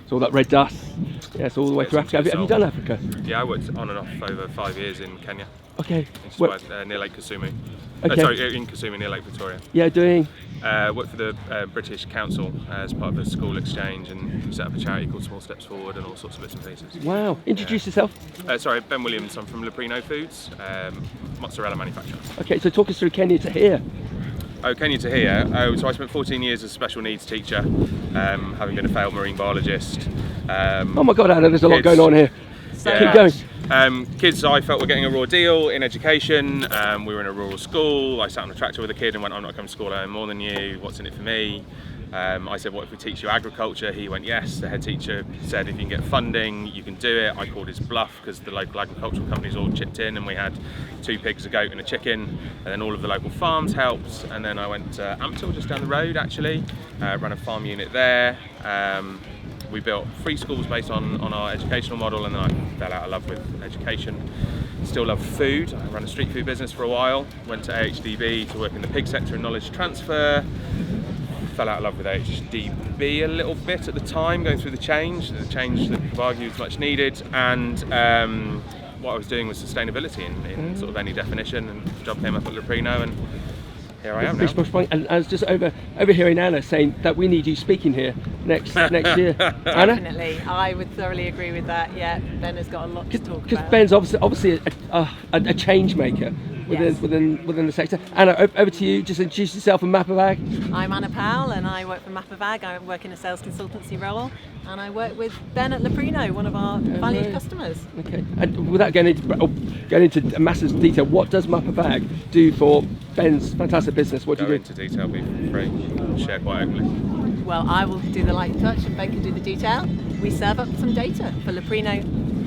It's all that red dust. Yeah, it's all the way through Africa. Have you done Africa? Yeah, I worked on and off over 5 years in Kenya. Okay. Near Lake Kisumu. Okay. In Kisumu, near Lake Victoria. Yeah, doing? Worked for the British Council as part of the school exchange, and set up a charity called Small Steps Forward, and all sorts of bits and pieces. Wow. Introduce yourself. Sorry, Ben Williams. I'm from Leprino Foods, mozzarella manufacturer. Okay, so talk us through Kenya to here. Oh, Kenya to here. So I spent 14 years as a special needs teacher, having been a failed marine biologist. Oh my God, Anna, there's a lot going on here. Keep going. Kids I felt were getting a raw deal in education. We were in a rural school. I sat on a tractor with a kid and went, I'm not coming to school, I earn more than you, what's in it for me? I said, what if we teach you agriculture? He went, yes. The head teacher said, if you can get funding, you can do it. I called his bluff because the local agricultural companies all chipped in, and we had 2 pigs, a goat and a chicken, and then all of the local farms helped. And then I went to Ampthill, just down the road actually, ran a farm unit there. We built 3 schools based on our educational model, and then I fell out of love with education. Still love food. I ran a street food business for a while, went to AHDB to work in the pig sector and knowledge transfer. Fell out of love with HDB a little bit at the time, going through the change that I've argued was much needed, and what I was doing was sustainability in sort of any definition, and the job came up at Leprino, and here I am now. And I was just overhearing Anna saying that we need you speaking here next year. Anna? Definitely, I would thoroughly agree with that. Yeah, Ben has got a lot to talk about. Because Ben's obviously a change maker within the sector. Anna, over to you. Just introduce yourself and Mapavag. I'm Anna Powell, and I work for Mapavag. I work in a sales consultancy role, and I work with Ben at Leprino, one of our valued customers. Okay. And without going into massive detail, what does Mapavag do for Ben's fantastic business? What do you do? Into detail, be free, share quite openly. Well, I will do the light touch, and Ben can do the detail. We serve up some data for Leprino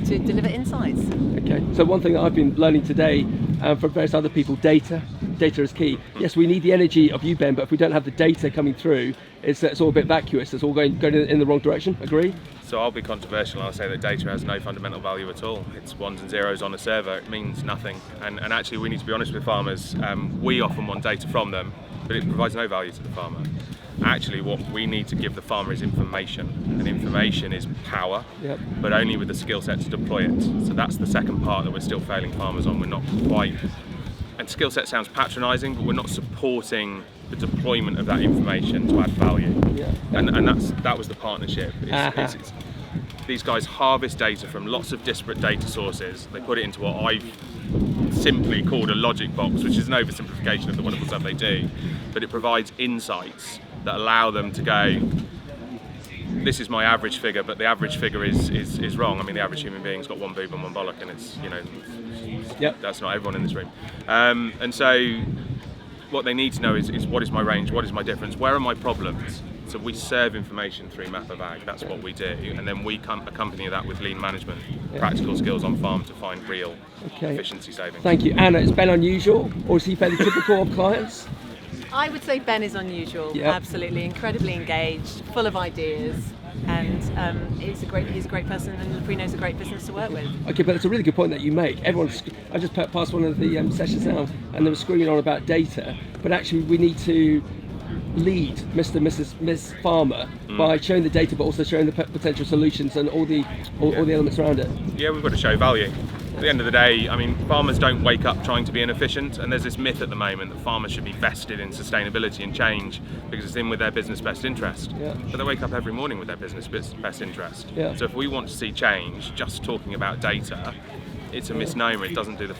to deliver insights. Okay, so one thing that I've been learning today from various other people, data is key. Yes, we need the energy of you, Ben, but if we don't have the data coming through, it's all a bit vacuous. It's all going in the wrong direction. Agree? So I'll be controversial and I'll say that data has no fundamental value at all. It's ones and zeros on a server. It means nothing. And actually we need to be honest with farmers. We often want data from them, but it provides no value to the farmer. Actually, what we need to give the farmer is information, and information is power, but only with the skill set to deploy it. So that's the second part that we're still failing farmers on. We're not quite, and skill set sounds patronising, but we're not supporting the deployment of that information to add value. And that was the partnership. These guys harvest data from lots of disparate data sources. They put it into what I've simply called a logic box, which is an oversimplification of the wonderful stuff they do, but it provides insights that allow them to go, this is my average figure, but the average figure is wrong. I mean, the average human being's got 1 boob and 1 bollock, and it's, that's not everyone in this room. And so what they need to know is what is my range, what is my difference, where are my problems? So we serve information through Mapavag, that's what we do, and then we accompany that with lean management, practical skills on farm to find real efficiency savings. Thank you. Anna, is Ben unusual, or is he fairly typical of clients? I would say Ben is unusual, absolutely, incredibly engaged, full of ideas, and he's a great person, and Leprino's a great business to work with. Okay, but it's a really good point that you make. I just passed one of the sessions now, and they were screaming on about data, but actually we need to lead Mr. and Ms. Farmer by showing the data, but also showing the potential solutions and all the elements around it. Yeah, we've got to show value. At the end of the day, I mean, farmers don't wake up trying to be inefficient, and there's this myth at the moment that farmers should be vested in sustainability and change because it's in with their business best interest. But they wake up every morning with their business best interest. So if we want to see change, just talking about data, it's a misnomer. It doesn't do the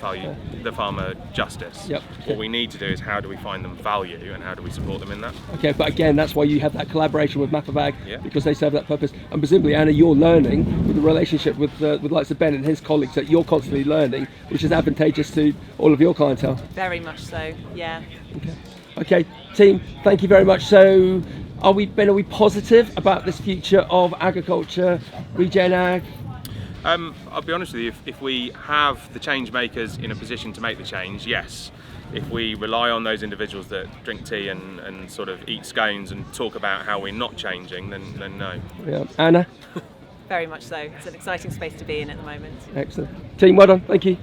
farmer justice. What we need to do is how do we find them value and how do we support them in that? Okay, but again, that's why you have that collaboration with Mapavag, because they serve that purpose. And presumably, Anna, you're learning with the relationship with likes of Ben and his colleagues, that you're constantly learning, which is advantageous to all of your clientele. Very much so, yeah. Okay, team, thank you very much. So, are we positive about this future of agriculture, regen ag? I'll be honest with you, if we have the change makers in a position to make the change, yes. If we rely on those individuals that drink tea and sort of eat scones and talk about how we're not changing, then no. Yeah. Anna? Very much so. It's an exciting space to be in at the moment. Excellent. Team, well done. Thank you.